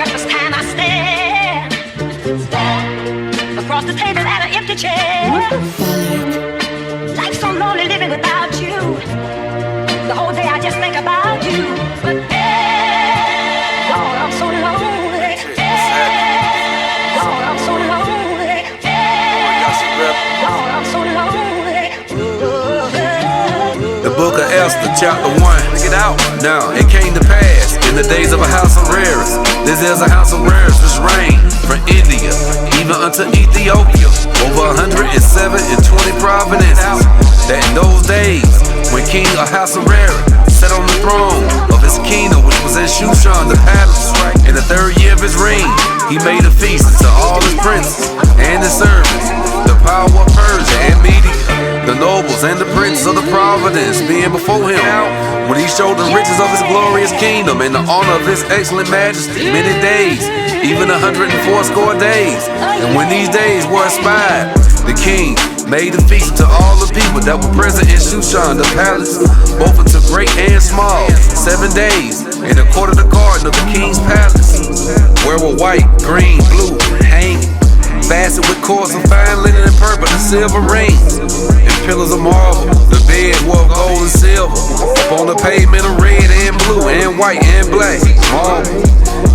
breakfast time I stand across the table at an empty chair. Life's so lonely living without you. The whole day I just think about you. But Lord, I'm so lonely. Lord, I'm so lonely. Lord, I'm so lonely. The book of Esther, chapter 1. Get out. Now, it came to pass in the days of Ahasuerus. This is Ahasuerus which reigned from India even unto Ethiopia, over 107 and 20 provinces. That in those days, when King Ahasuerus sat on the throne of his kingdom, which was in Shushan, the palace, in the 3rd year of his reign, he made a feast unto all his princes and his servants, the power of Persia and Media, the nobles and the princes of the province being before him, when he showed the riches of his glorious kingdom and the honor of his excellent majesty many days, even 180 days. And when these days were expired, the king made a feast to all the people that were present in Shushan, the palace, both unto great and small, 7 days, in the court of the garden of the king's palace, where were white, green, blue, hanging, fastened with cords of fine linen and purple and silver rings, and pillars of marble. The bed were of gold and silver, upon the pavement of red and blue and white and black marble.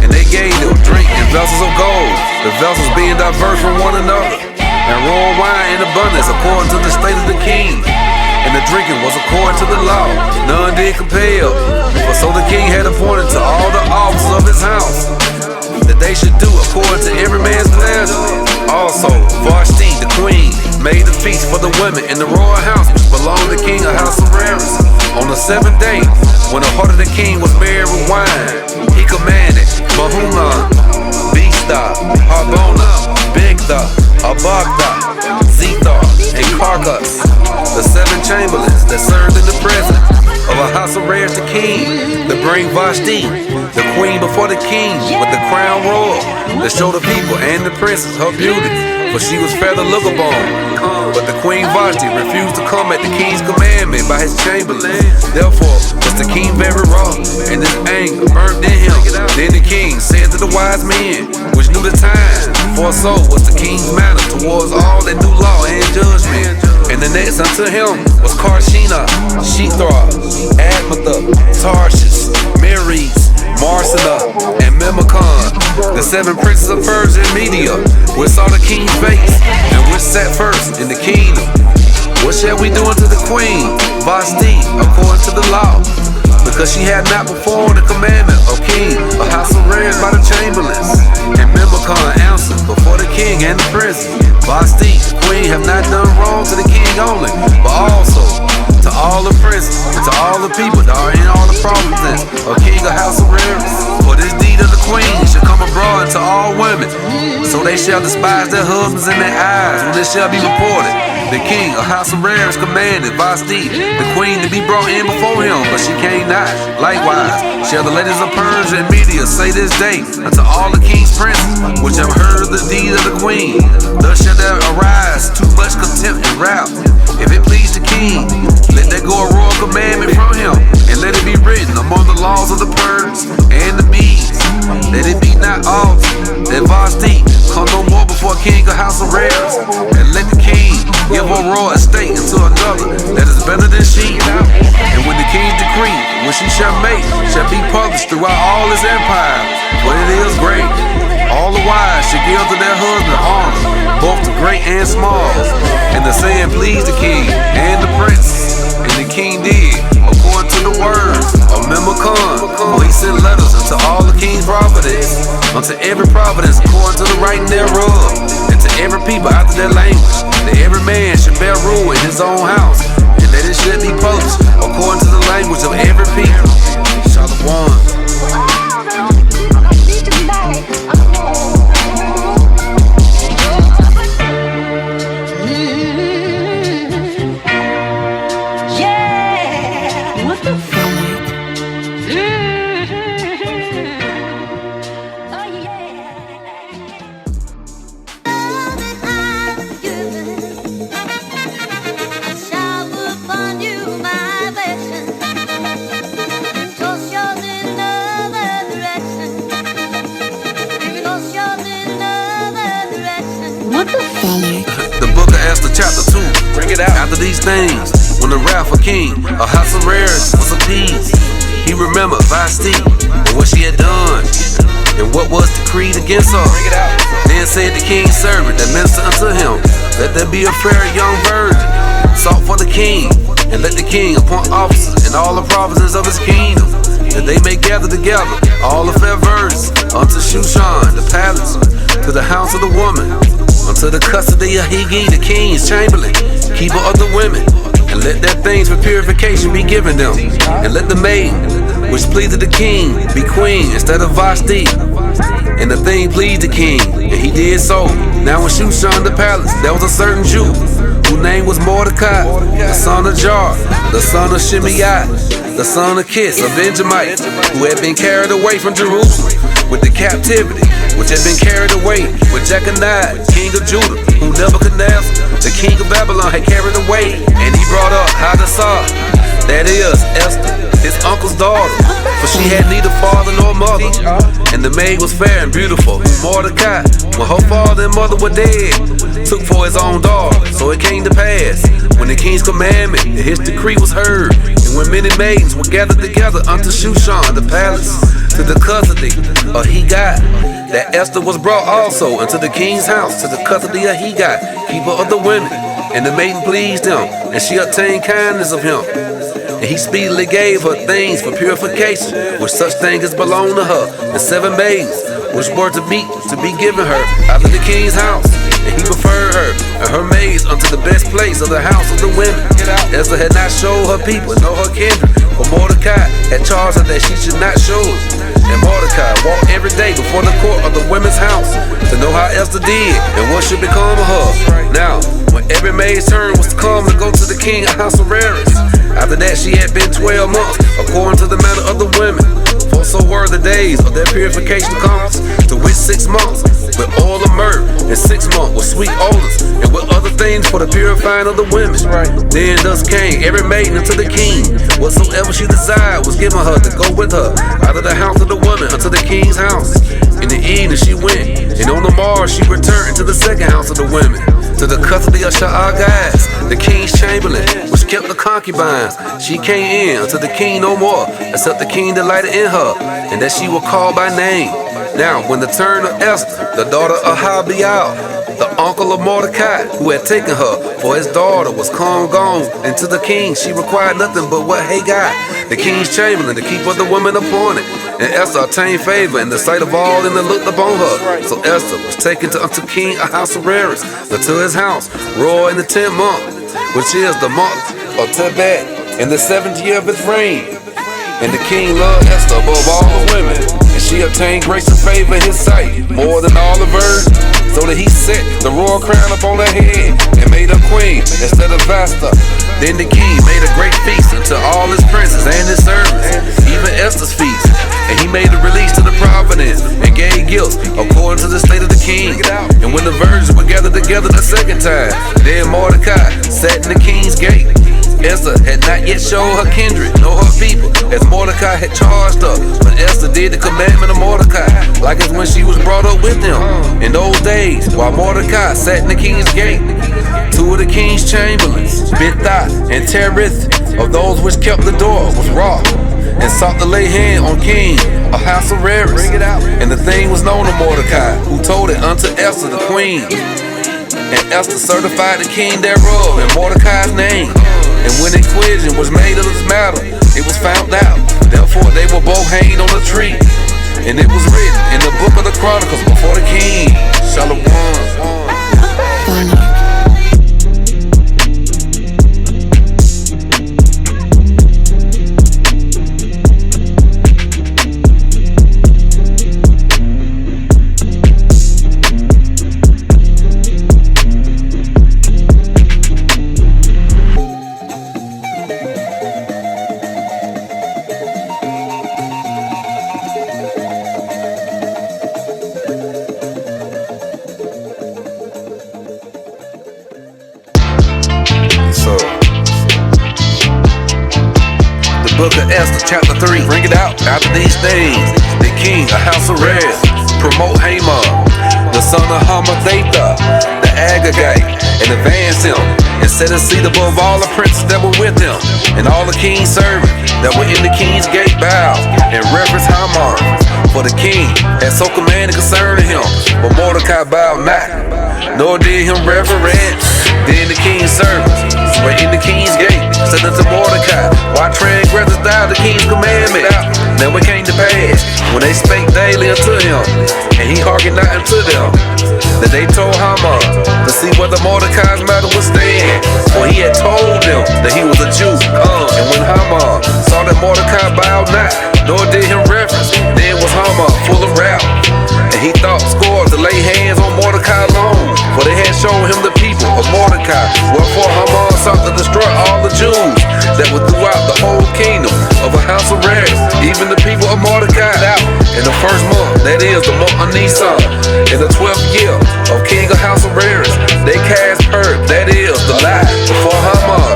And they gave them drink in vessels of gold, the vessels being diverse from one another, and raw wine in abundance according to the state of the king. And the drinking was according to the law, none did compel. For so the king had appointed to all the officers of his house that they should do according to every man's pleasure. Also, Vashti, the queen, made a feast for the women in the royal house which belonged to King Ahasuerus. On the 7th day, when the heart of the king was merry with wine, he commanded Mahuman, Bista, Harbona, Bigtha, Abagtha, Zethar, and Carcas, the 7 chamberlains that served in the presence of Ahasuerus the king, to bring Vashti, the queen, before the king with the crown royal, to show the people and the princes her beauty, for she was fair to look upon. But the queen Vashti refused to come at the king's commandment by his chamberlains. Therefore was the king very wroth, and his anger burnt in him. Then the king said to the wise men, which knew the time, for so was the king's manner towards all that do law and judgment. And the next unto him was Karshina, Shethar, Admatha, Tarshish, Meres, Marsina, and Memacon, the 7 princes of Persia and Media, which saw the king's face, and which sat first in the kingdom. What shall we do unto the queen, Vashti, according to the law? Because she had not performed the commandment of King Ahasuerus by the chamberlains. And Memacon answered before the king and the princes, Vashti, the queen, have not done wrong to the king only, but also to all the princes and to all the people that are in all the provinces of King Ahasuerus. For this deed of the queen shall come abroad to all women, so they shall despise their husbands in their eyes when it shall be reported. The king Ahasuerus commanded Vashti, the queen, to be brought in before him, but she came not. Likewise shall the ladies of Persia and Media say this day unto all the king's princes, which have heard the deed of the queen. Thus shall there arise too much contempt and wrath. If it please the king, let there go a royal commandment from him, and let it be written among the laws of the Persians and the Medes, that it be not altered, that Vashti come no more before King Ahasuerus, and let the king give her royal estate unto another that is better than she. And when the king's decree, which he shall make, shall be published throughout all his empire, for it is great, all the wise should give to their husband honor, both to great and small. And the saying pleased the king and the prince, and the king did according to the words of Memacon, for he sent letters unto all the king's providence, unto every providence according to the writing thereof, and to every people after their language, that every man should bear rule in his own house, and that it should be published according to the language of every people. Shalom. Shall The book of Esther chapter 2. Bring it out. After these things, when the wrath of King Ahasuerus was appeased, he remembered Vashti and what she had done, and what was decreed against her. Bring it out. Then said the king's servant that ministered unto him, let there be a fair young virgin sought for the king, and let the king appoint officers in all the provinces of his kingdom, that they may gather together all the fair virgins unto Shushan the palace, to the house of the woman, unto the custody of Higi the king's chamberlain, keeper of the women, and let their things for purification be given them, and let the maiden which pleased the king be queen instead of Vashti. And the thing pleased the king, and he did so. Now in Shushan the palace there was a certain Jew, whose name was Mordecai, the son of Jar, the son of Shimei, the son of Kish, a Benjamite, who had been carried away from Jerusalem with the captivity, which had been carried away with Jeconiah, king of Judah, whom Nebuchadnezzar, the king of Babylon, had carried away. And he brought up Hadasah, that is Esther, his uncle's daughter, for she had neither father nor mother, and the maid was fair and beautiful. Mordecai, when her father and mother were dead, took for his own daughter. So it came to pass, when the king's commandment and his decree was heard, and when many maidens were gathered together unto Shushan the palace, to the custody of Higi, that Esther was brought also into the king's house, to the custody of Higi, keeper of the women. And the maiden pleased him, and she obtained kindness of him. And he speedily gave her things for purification, which such things as belonged to her, and 7 maidens, which were to be given her out of the king's house. And he preferred her and her maids unto the best place of the house of the women. Esther had not showed her people nor her kindred, for Mordecai had charged her that she should not show it. And Mordecai walked every day before the court of the women's house to know how Esther did and what should become of her. Now, when every maid's turn was to come to go to the king Ahasuerus, after that she had been 12 months, according to the manner of the women. For so were the days of their purification conference, to which 6 months with oil of myrrh, and 6 months with sweet odors, and with other things for the purifying of the women. Then thus came every maiden unto the king, whatsoever she desired was given her to go with her out of the house of the woman unto the king's house. In the evening she went, and on the morrow she returned to the second house of the women, to the custody of Shaagaz, the king's chamberlain, which kept the concubines. She came in unto the king no more, except the king delighted in her, and that she was called by name. Now, when the turn of Esther, the daughter of Habial, the uncle of Mordecai, who had taken her for his daughter, was gone into the king, she required nothing but what Haggai, the king's chamberlain, the keeper of the women, appointed. And Esther obtained favor in the sight of all them that looked upon her. So Esther was taken unto King Ahasuerus, unto his house, royal in the 10th month, which is the month of Tebet, in the 7th year of his reign. And the king loved Esther above all the women, and she obtained grace and favor in his sight, more than all the virgins, so that he set the royal crown upon her head, and made her queen instead of Vashti. Then the king made a great feast unto all his princes and his servants, even Esther's feast. And he made a release to the providence, and gave gifts according to the state of the king. And when the virgins were gathered together the second time, then Mordecai sat in the king's gate. Esther had not yet showed her kindred nor her people, as Mordecai had charged her. But Esther did the commandment of Mordecai, like as when she was brought up with him. In those days, while Mordecai sat in the king's gate, 2 of the king's chamberlains, Bithai and Terith, of those which kept the door, was wroth, and sought to lay hand on King Ahasuerus. And the thing was known to Mordecai, who told it unto Esther the queen. And Esther certified the king thereof in Mordecai's name. And when inquision was made of this matter, it was found out. Therefore they were both hanged on a tree. And it was written in the book of the Chronicles before the king. Shalom. Book of Esther, chapter 3. Bring it out. After these things, the king Ahasuerus promote Haman, the son of Hammedatha, the Agagite and advanced him, and set a seat above all the princes that were with him, and all the king's servants that were in the king's gate bowed and reverenced Haman, for the king had so commanded concerning him. But Mordecai bowed not, nor did him reverence. Then the king's servants were in the king's gate said unto Mordecai, why transgressest thou the king's commandment? Now it came to pass, when they spake daily unto him, and he hearkened not unto them, that they told Haman to see whether Mordecai's matter would stand, for he had told them that he was a Jew. And when Haman saw that Mordecai bowed not, nor did him reverence, then was Haman full of wrath, and he thought score to lay hands on Mordecai alone, for they had shown him the people of Mordecai. Wherefore Haman sought to destroy all the Jews that were throughout the whole kingdom of Ahasuerus, even the people of Mordecai. In the first month, that is the month of Nisan, in the 12th year of King Ahasuerus, they cast purge, that is the lie, before Haman,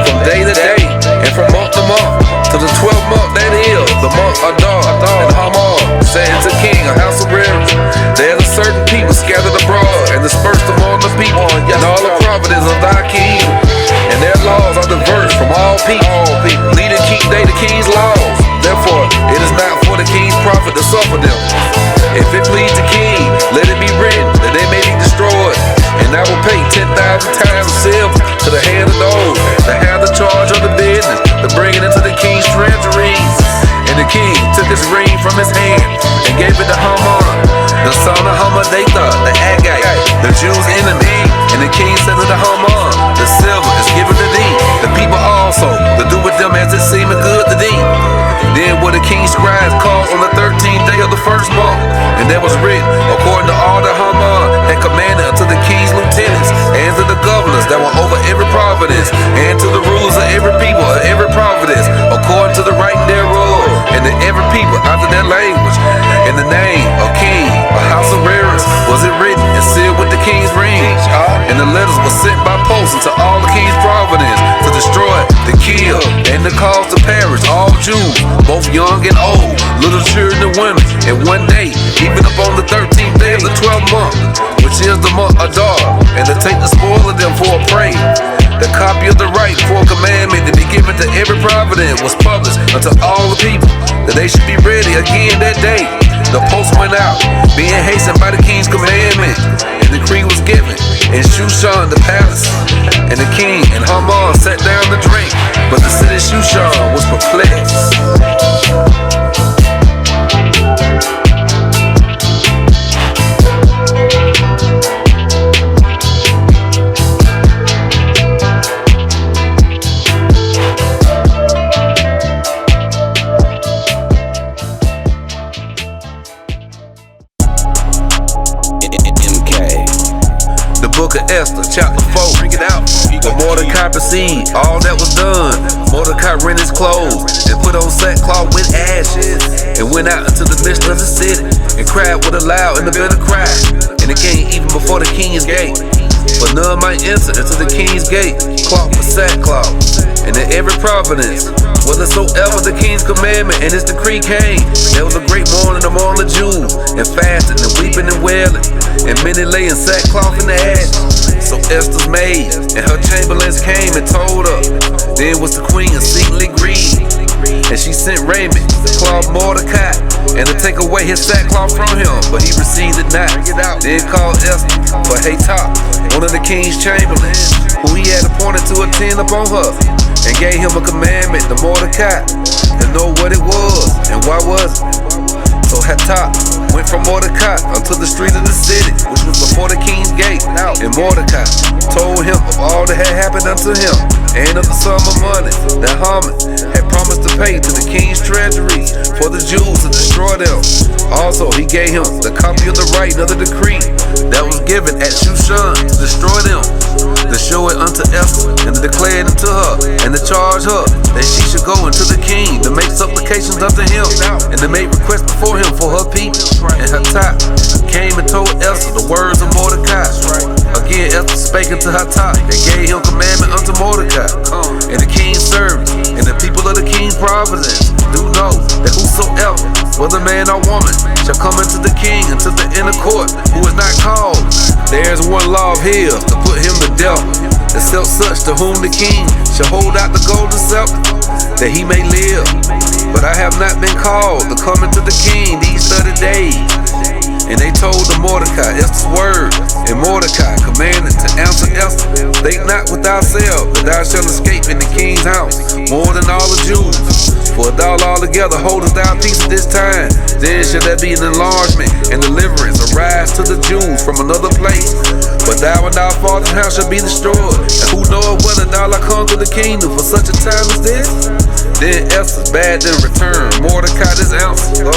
from day to day, and from month to month, to the 12th month, that is the month of Adar. And Haman said to King Ahasuerus, there are certain people scattered abroad and dispersed among the people, and all the providence of thy kingdom, and their laws are diverse from all people. Neither keep they the king's laws. Therefore, it is not for the king's profit to suffer them. If it please the king, let it be written that they may be destroyed. And I will pay 10,000 times of silver to the hand of those that have the charge of the business, to bring it into the king's treasuries. And the king took his ring from his hand and gave it to Haman, the son of Hammedatha, the Agagite, the Jews' enemy. And the king said unto Haman, the silver is given to thee, the people also, to do with them as it seemeth good to thee. Then were the king's scribes called on the 13th day of the first month, and there was written, according to all that Haman had commanded, unto the king's lieutenants, and to the governors that were over every province, and to the rulers of every people of every province, according to the writing thereof, and to every people after their language. In the name of King Ahasuerus was it written and sealed with the king's ring. And the letters were sent by post into all the king's provinces, to destroy, to kill, and to cause to perish all Jews, both young and old, little children and women. And one day, even upon the 13th day of the 12th month, which is the month Adar, and to take the spoil of them for a prey. The copy of the right for a commandment to be given to every providence was published unto all the people, that they should be ready again that day. The post went out, being hastened by the king's commandment, and the decree was given in Shushan the palace. And the king and Haman sat down to drink, but the city Shushan was perplexed. Book of Esther, chapter 4. Bring it out. But Mordecai perceived all that was done. Mordecai rent his clothes and put on sackcloth with ashes, and went out into the midst of the city, and cried with a loud and a bitter cry. And it came even before the king's gate, for none might enter into the king's gate cloth with sackcloth. And in every province, whethersoever the king's commandment and his decree came, there was a great mourning among the Jews, and fasting and weeping and wailing, and many lay in sackcloth in the ashes. So Esther's maid and her chamberlains came and told her. Then was the queen exceedingly grieved, and she sent raiment to clothe Mordecai, and to take away his sackcloth from him, but he received it not. Then called Esther for Haman, one of the king's chamberlains, who he had appointed to attend upon her, and gave him a commandment to Mordecai to know what it was and why was it. So Haman went from Mordecai unto the street of the city, which was before the king's gate. And Mordecai told him of all that had happened unto him, and of the sum of money that Haman had promised to pay to the king's treasuries for the Jews to destroy them. Also he gave him the copy of the writing of the decree that was given at Shushan to destroy them, to show it unto Esther, and to declare it unto her, and to charge her that she should go into the king to make supplications unto him, and to make requests before him for her people. And Haman came and told Esther the words of Mordecai. Again Esther spake unto Haman, and gave him commandment unto Mordecai. And the king's servants and the people of the king's provinces do know that whosoever, whether man or woman, shall come into the king, into the inner court, who is not called, There's one law of his to put him to death, except such to whom the king shall hold out the golden scepter, that he may live. But I have not been called to come into the king these 30 days. And they told the Mordecai Esther's word, and Mordecai commanded to answer Esther, think not with thyself that thou shalt escape in the king's house more than all the Jews. For if thou altogether holdest thou peace at this time, then shall there be an enlargement and deliverance arise to the Jews from another place. But thou and thy father's house shall be destroyed. And who knoweth whether thou art conquer the kingdom for such a time as this? Then Esther bade them return Mordecai this answer.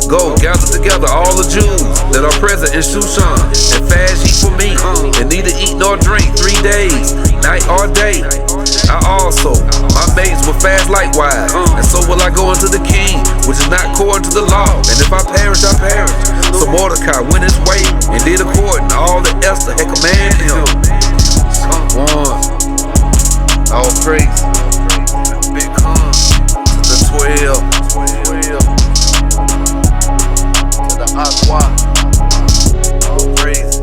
Go, gather together all the Jews that are present in Shushan, and fast ye for me, and neither eat nor drink 3 days, night or day. I also, my mates will fast likewise, and so will I go unto the king, which is not according to the law. And if I perish, I perish. So Mordecai went his way and did according to all that Esther had commanded him. All praise. Big come to the 12. To the Aqua. All praise.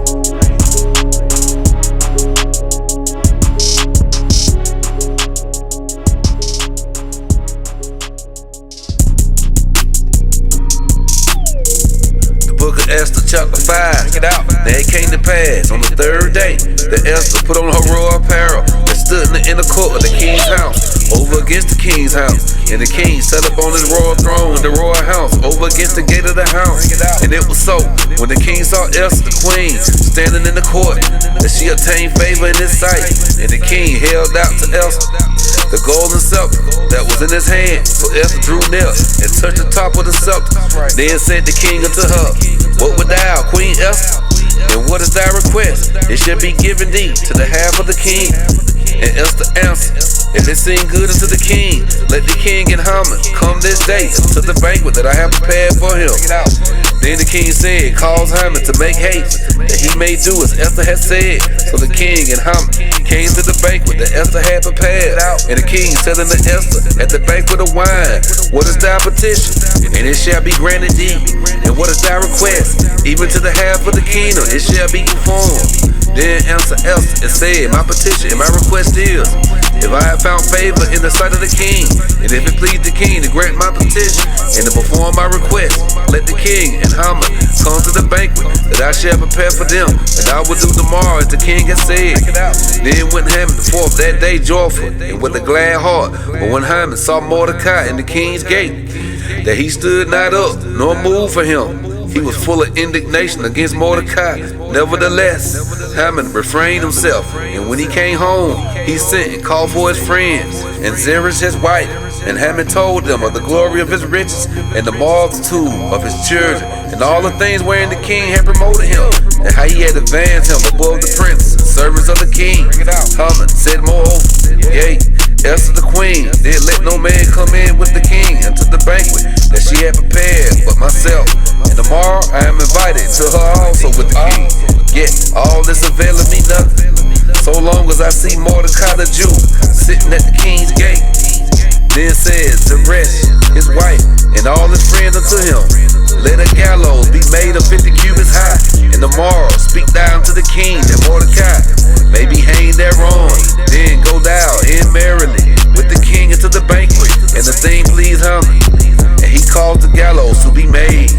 Esther chapter 5. Check it out. Now it came to pass on the 3rd day that Esther put on her royal apparel and stood in the inner court of the king's house, over against the king's house. And the king sat up on his royal throne in the royal house, over against the gate of the house. And it was so, when the king saw Esther, the queen, standing in the court, that she obtained favor in his sight. And the king held out to Esther the golden scepter that was in his hand. So Esther drew near and touched the top of the scepter. Then said the king unto her, what would thou, Queen Esther? And what is thy request? It shall be given thee to the half of the king. And Esther answered, if it seem good unto the king, let the king and Haman come this day to the banquet that I have prepared for him. Then the king said, cause Haman to make haste, that he may do as Esther had said. So the king and Haman came to the banquet that Esther had prepared. And the king said unto Esther at the banquet of wine, what is thy petition? And it shall be granted thee. And what is thy request? Even to the half of the kingdom it shall be performed. Then answered Esther and said, my petition and my request is, if I have found favor in the sight of the king, and if it please the king to grant my petition and to perform my request, let the king and Haman come to the banquet that I shall prepare for them, and I will do tomorrow as the king has said. Then went Haman forth that day joyful and with a glad heart. But when Haman saw Mordecai in the king's gate, that he stood not up nor moved for him, he was full of indignation against Mordecai. Nevertheless, Haman refrained himself, and when he came home, he sent and called for his friends and Zeresh his wife. And Haman told them of the glory of his riches and the multitude of his children, and all the things wherein the king had promoted him, and how he had advanced him above the princes and servants of the king. Haman said moreover, yea, Esther the queen did let no man come in with the king unto the banquet that she had prepared but myself. And tomorrow I am invited to her also with the king. Yet all this availeth me nothing, so long as I see Mordecai the Jew sitting at the king's gate. Then said Zeresh his wife and all his friends unto him, let a gallows be made of 50 cubits high, and tomorrow speak thou unto the king that Mordecai may be hanged thereon. Then go thou in merrily with the king into the banquet. And the thing pleased Haman, and he caused the gallows to be made.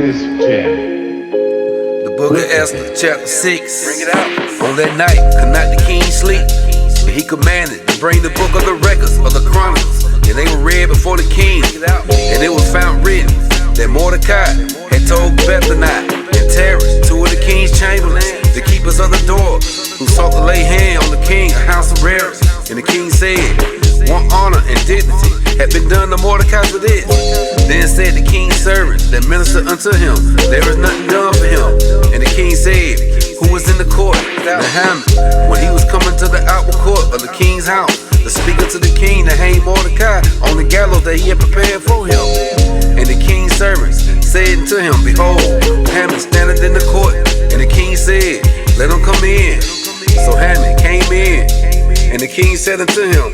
The book of Esther, chapter 6. Bring it out. On that night, could not the king sleep, and he commanded to bring the book of the records of the chronicles, and they were read before the king. And it was found written that Mordecai had told Bethanai and Teresh, two of the king's chamberlains, the keepers of the door, who sought to lay hand on the king, Ahasuerus. And the king said, want honor and dignity had been done to Mordecai for this. Then said the king's servants that ministered unto him, there is nothing done for him. And the king said, who was in the court? The Haman, when he was coming to the outward court of the king's house, to speak unto the king to hang Mordecai on the gallows that he had prepared for him. And the king's servants said unto him, behold, Haman standeth in the court. And the king said, let him come in. So Haman came in, and the king said unto him,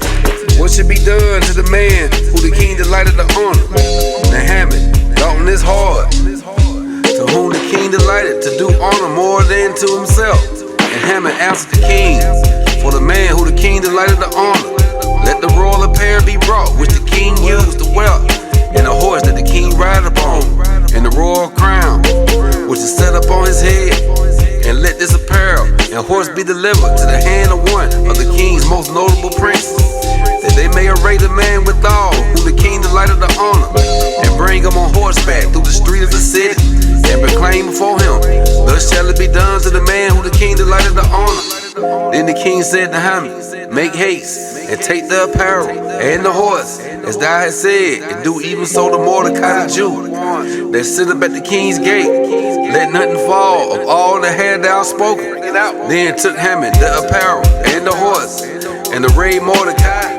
what should be done to the man who the king delighted to honor? And Haman thought in his heart, to whom the king delighted to do honor more than to himself. And Haman answered the king, for the man who the king delighted to honor, let the royal apparel be brought, which the king used to wear, and the horse that the king ride upon, and the royal crown, which is set upon his head. And let this apparel and horse be delivered to the hand of one of the king's most notable princes, that they may array the man withal, whom the king delighted to honor, and bring him on horseback through the street of the city, and proclaim before him, thus shall it be done to the man whom the king delighted to honor. Then the king said to Haman, make haste, and take the apparel and the horse, as thou hast said, and do even so to Mordecai the Jew, that sitteth at the king's gate. Let nothing fall of all that had thou spoken. Then took Haman the apparel and the horse, and arrayed Mordecai,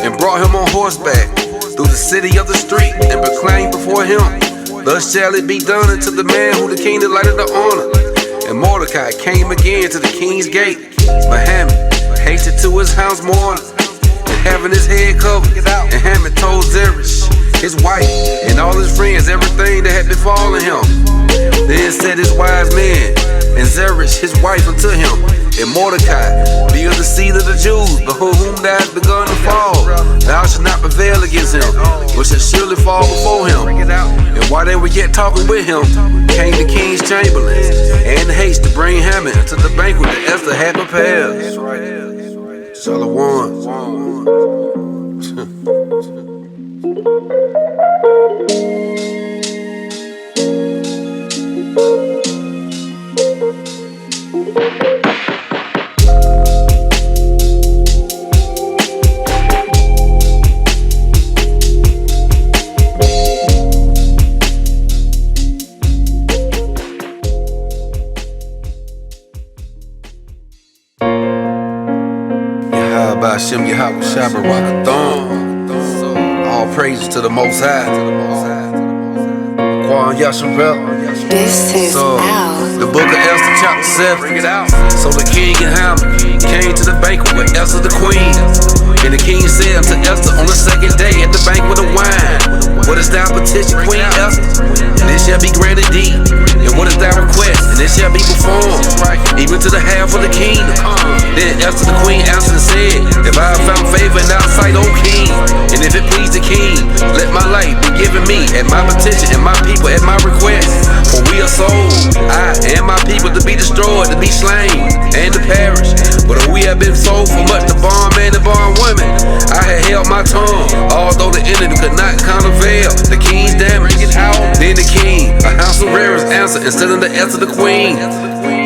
and brought him on horseback through the city of the street, and proclaimed before him, thus shall it be done unto the man who the king delighted to honor. And Mordecai came again to the king's gate, but Haman hasted to his house mourning, and having his head covered. And Haman told Zeresh, his wife, and all his friends everything that had befallen him. Then said his wise men and Zeresh his wife unto him, and Mordecai, be of the seed of the Jews, before whom thou hast begun to fall, thou shalt not prevail against him, but shalt surely fall before him. And while they were yet talking with him, came the king's chamberlains, and haste to bring Haman to the banquet that Esther had prepared. Shalom. Hashem Yahweh Shabbarakathon. All praises to the Most High. Quan Yasharel. This is The book of Esther, chapter 7. So the king and Haman came to the banquet with Esther the queen. And the king said unto Esther on the second day at the banquet of wine, what is thy petition, Queen Esther? And it shall be granted thee. And what is thy request? And it shall be performed, even to the half of the kingdom. Then Esther the queen answered and said, if I have found favor in thy sight, O king, and if it please the king, let my life be given me at my petition, and my people at my request. For we are sold, I and my people, to be destroyed, to be slain, and to perish. But we have been sold for much, the bondman and bondwoman. I had held my tongue, although the enemy could not countervail the king's damage. Then the king, Ahasuerus, answered and said unto Esther the queen,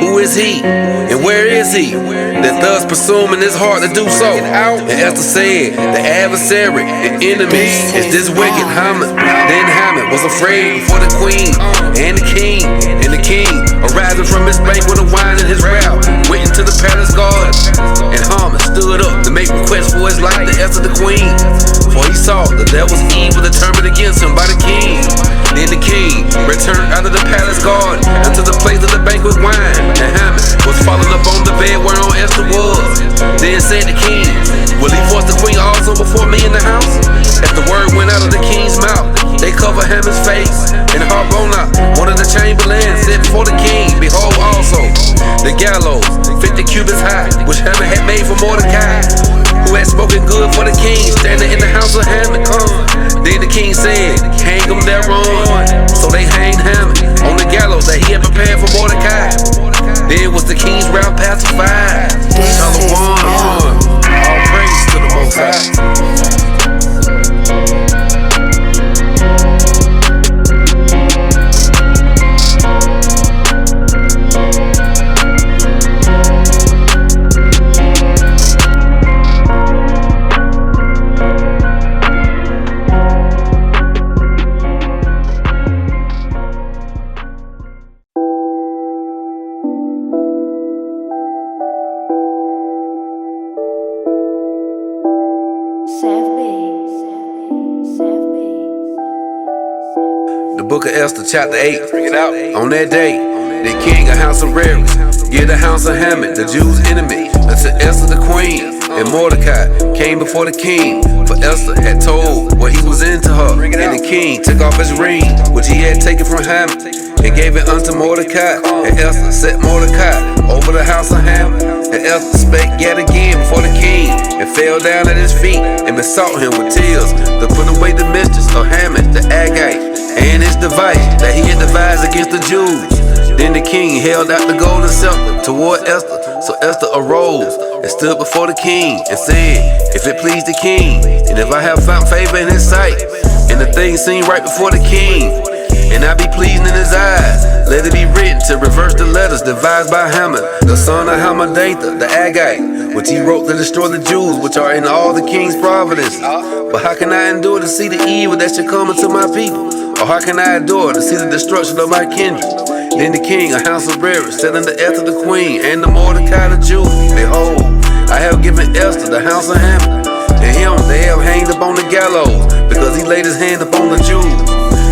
who is he, and where is he, that thus presume in his heart to do so? And Esther said, the adversary, the enemy, is this wicked Haman. Then Haman was afraid before the queen and the king. And the king, arising from his banquet of wine in his wrath, went into the palace garden. And Haman stood up to make request for his life to Esther the queen, for he saw that there was evil determined against him by the king. Then the king returned out of the palace garden unto the place of the banquet wine, and Haman was fallen upon the bed whereon Esther was. Then said the king, will he force the queen also before me in the house? As the word went out of the king's mouth, they covered Haman's face. And Harbona, one of the chamberlains, said before the king, behold also the gallows 50 cubits high, which Haman had made for Mordecai, who had spoken good for the king, standing in the house of Haman. Then the king said, hang him thereon. So they hanged Haman on the gallows that he had prepared for Mordecai. Then was the king's wrath pacified. Shalom. All praise to the Most High. book of Esther, chapter 8. Bring it out. On that day, the king Ahasuerus gave the house of Haman, the Jews' enemy, unto Esther the queen. And Mordecai came before the king, for Esther had told what he was into her. And the king took off his ring, which he had taken from Haman, and gave it unto Mordecai. And Esther set Mordecai over the house of Haman. And Esther spake yet again before the king, and fell down at his feet, and besought him with tears to put away the mistress of Haman the Agagite, and his device that he had devised against the Jews. Then the king held out the golden scepter toward Esther. So Esther arose and stood before the king and said, if it please the king, and if I have found favor in his sight, and the thing seemed right before the king, and I be pleasing in his eyes, let it be written to reverse the letters devised by Haman, the son of Hammedatha, the Agagite, which he wrote to destroy the Jews which are in all the king's provinces. But how can I endure to see the evil that should come unto my people? Or how can I endure to see the destruction of my kindred? Then the king Ahasuerus said unto Esther the queen, and to Mordecai the Jew, behold, I have given Esther the house of Haman, and him they have hanged upon the gallows, because he laid his hand upon the Jews.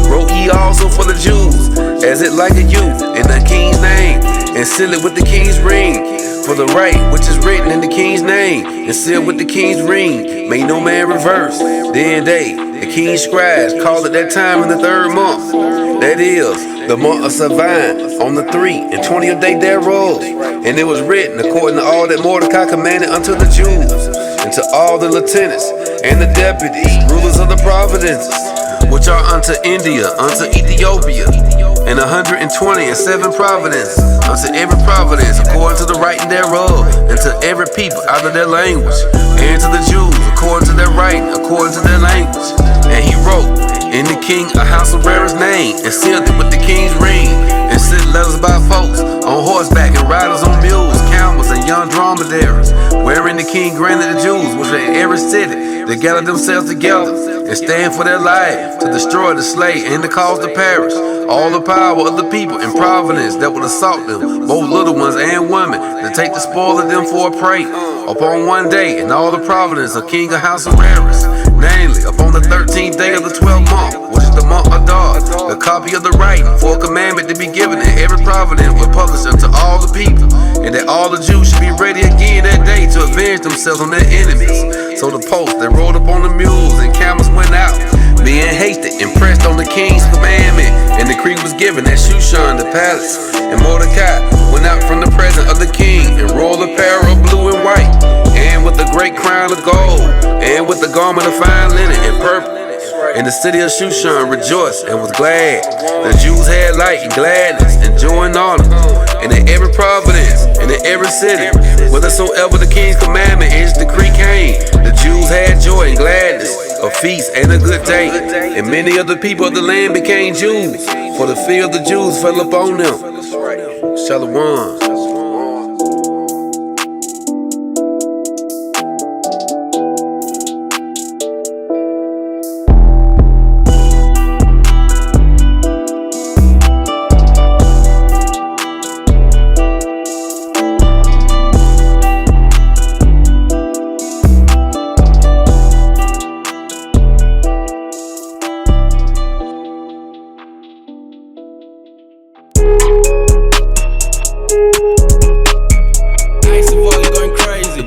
Wrote ye also for the Jews, as it liketh you, in the king's name, and seal it with the king's ring. For the right which is written in the king's name, and sealed with the king's ring, may no man reverse. Then they, the king's scribes, called at that time in the 3rd month, that is, the month of Sivan, on the 23rd day thereof. And it was written according to all that Mordecai commanded unto the Jews, and to all the lieutenants, and the deputies, rulers of the provinces, which are unto India, unto Ethiopia, and 127 provinces, unto every province according to the writing thereof, and to every people out of their language, and to the Jews according to their writing, according to their language. And he wrote in the king Ahasuerus' name, and sealed it with the king's ring, and sent letters by folks on horseback, and riders on mules, camels, and young dromedaries, wherein the king granted the Jews which were in every city to gather themselves together, and stand for their life, to destroy, to slay, and to cause to perish all the power of the people in providence that would assault them, both little ones and women, to take the spoil of them for a prey, upon one day in all the providence of King Ahasuerus, namely upon the 13th day of the 12th month, which is the month of Adar, the copy of the writing for a commandment to be given in every providence was published unto all the people, and that all the Jews should be ready again that day to avenge themselves on their enemies. So the post that rode upon the mules and camels went out, being hasted and pressed on the king's commandment, and the decree was given at Shushan the palace. And Mordecai went out from the presence of the king in royal apparel of blue and white, and with a great crown of gold, and with a garment of fine linen and purple. And the city of Shushan rejoiced and was glad. The Jews had light and gladness and joy and honor. And in every province and in every city, whithersoever the king's commandment and his decree came, the Jews had joy and gladness, a feast and a good day. And many of the people of the land became Jews, for the fear of the Jews fell upon them. Shalom.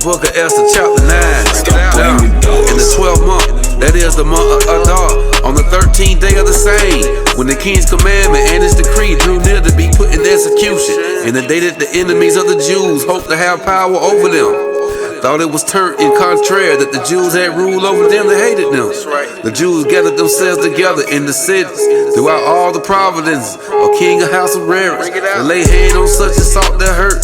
Book of Esther, chapter 9. In the 12th month, that is the month of Adar, on the 13th day of the same, when the king's commandment and his decree drew near to be put in execution, and the day that the enemies of the Jews hoped to have power over them, thought it was turned in contrary that the Jews had ruled over them that hated them. The Jews gathered themselves together in the cities throughout all the provinces of King Ahasuerus, and laid hand on such as sought their hurt,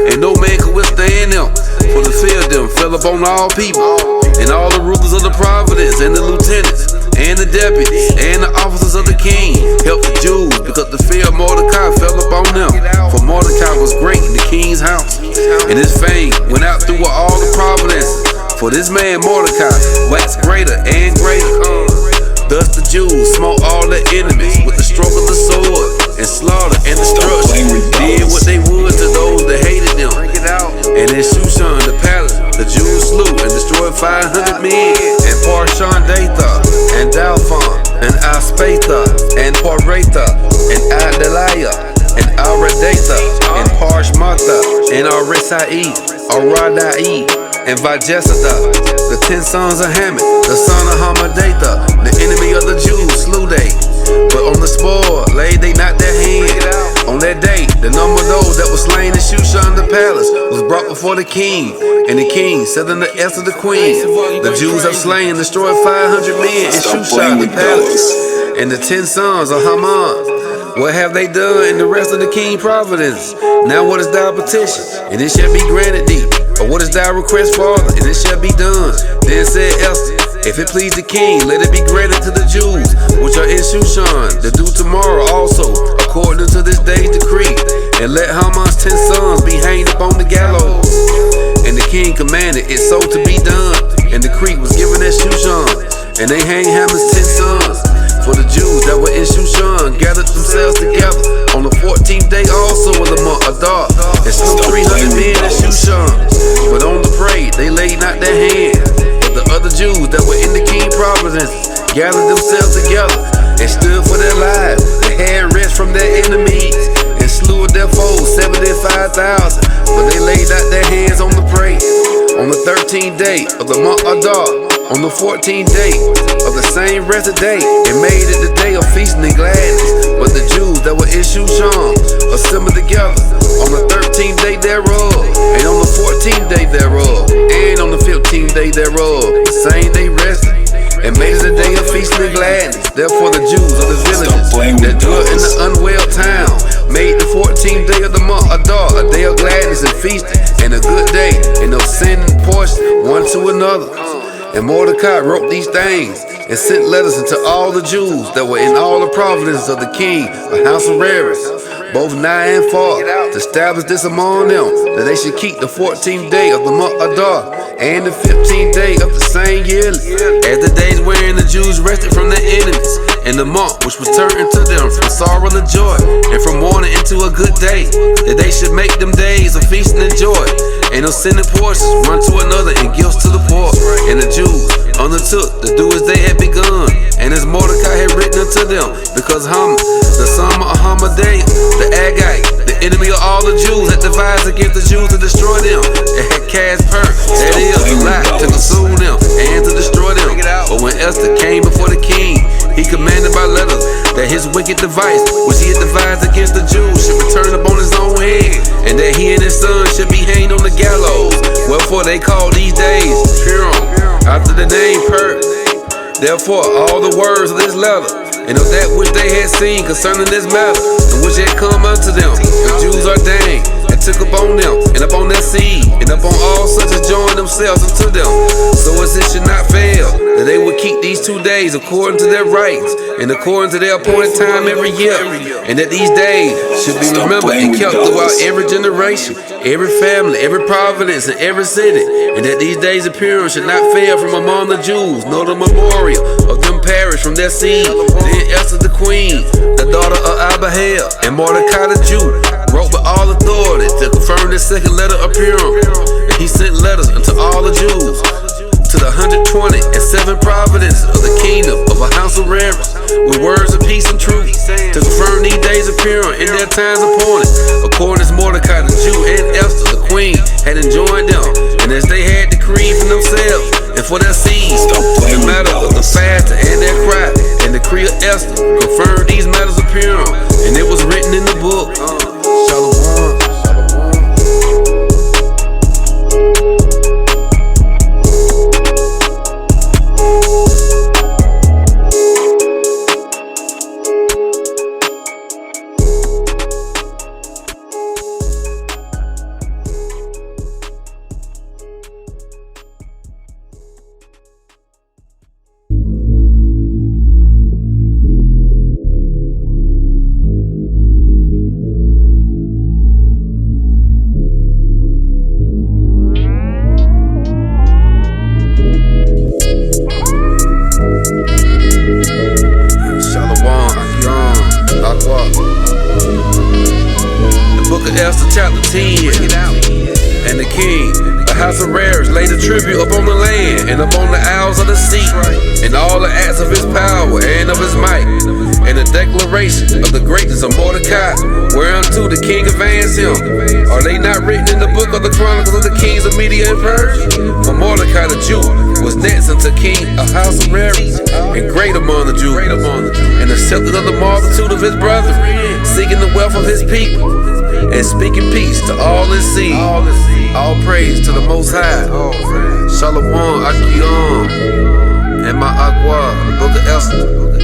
and no man could withstand them. For the fear of them fell upon all people, and all the rulers of the province, and the lieutenants, and the deputies, and the officers of the king helped the Jews, because the fear of Mordecai fell upon them. For Mordecai was great in the king's house, and his fame went out through all the provinces. For this man Mordecai waxed greater and greater. Thus the Jews smote all their enemies with the stroke of the sword, and slaughter and destruction, did what they would to those that hated them. And in Shushan the palace, the Jews slew and destroyed 500 men, and Parshandatha, and Dalphon, and Aspatha, and Purim, Aretha, and Adaliah, and Aradetha, and Parshmatha, and Arisai, Aradai, and Vajesada, the 10 sons of Haman, the son of Hamadatha, the enemy of the Jews slew they. But on the spoil laid they not their hand. On that day, the number of those that were slain in Shushan the palace was brought before the king. And the king said unto Esther the queen, the Jews have slain and destroyed 500 men in Shushan the palace. And the 10 sons of Haman, what have they done in the rest of the king's providence? Now what is thy petition? And it shall be granted thee. Or what is thy request, Father? And it shall be done. Then said Esther, if it please the king, let it be granted to the Jews which are in Shushan to do tomorrow also, according to this day's decree. And let Haman's 10 sons be hanged upon the gallows. And the king commanded it so to be done. And the decree was given at Shushan. And they hanged Haman's 10 sons. For the Jews that were in Shushan gathered themselves together on the 14th day also of the month Adar, and slew 300 men in Shushan. But on the parade they laid not their hand. But the other Jews that were in the king's province gathered themselves together and stood for their lives. They had rest from their enemies and slew of their foes 75,000. But they laid not their hands on the parade. On the 13th day of the month Adar, on the 14th day of the same rested day, and made it the day of feasting and gladness. But the Jews that were in Shushan assembled together on the 13th day thereof, and on the 14th day thereof, and on the 15th day thereof, the same day rested, and made it a day of feasting and gladness. Therefore the Jews of the villages that dwelt in the unwell town made the 14th day of the month Adar a day of gladness and feasting, and a good day, and of sending portion one to another. And Mordecai wrote these things and sent letters unto all the Jews that were in all the provinces of the king Ahasuerus, both nigh and far, to establish this among them, that they should keep the 14th day of the month Adar and the 15th day of the same year, as the days wherein the Jews rested from their enemies, and the month which was turned into them from sorrow to joy, and from mourning into a good day, that they should make them days of feasting and joy, and of sending portions one to another and gifts to the poor. And the Jews undertook to do as they had begun, and as Mordecai had written unto them, because Haman, the son of Hamadaeah, the Agagite, the enemy of all the Jews, had devised against the Jews to destroy them, and had cast that is, a lie, to consume them and to destroy them. But when Esther came before the king, he commanded by letters that his wicked device, which he had devised against the Jews, should return upon his own head, and that he and his son should be hanged on the gallows. Wherefore they call these days Purim, after the name Per. Therefore all the words of this letter, and of that which they had seen concerning this matter, and which had come unto them, the Jews ordained, and took upon them, and upon their seed, and upon all such as joined themselves unto them, so as it should not fail, that they would keep these 2 days according to their rights, and according to their appointed time every year, and that these days should be remembered and kept throughout every generation, every family, every province, and every city, and that these days of Purim should not fail from among the Jews, nor the memorial of them perish from their seed. Then Esther the queen, the daughter of Abihail, and Mordecai the Jew, wrote with all authority to confirm this second letter of Purim. And he sent letters unto all the Jews, to the 127 provinces of the kingdom of Ahasuerus, with words of peace and truth, to confirm these days of Purim in their times appointed, according as Mordecai the Jew and Esther the queen had enjoined them, and as they had decreed for themselves and for their seeds, the matter of the fast and their cry, and the decree of Esther confirmed these matters of Purim, and it was written in the book. Shalom. Esther chapter 10. And the king Ahasuerus laid a tribute upon the land and upon the isles of the sea, and all the acts of his power and of his might, and a declaration actions of Mordecai, whereunto the king advanced him. Are they not written in the book of the chronicles of the kings of Media and Persia? For Mordecai the Jew was next unto King Ahasuerus, and great among the Jews, and accepted of the multitude of his brethren, seeking the wealth of his people, and speaking peace to all his seed. All praise to the Most High. Shalom, Akion, and my Aqua, the book of Esther.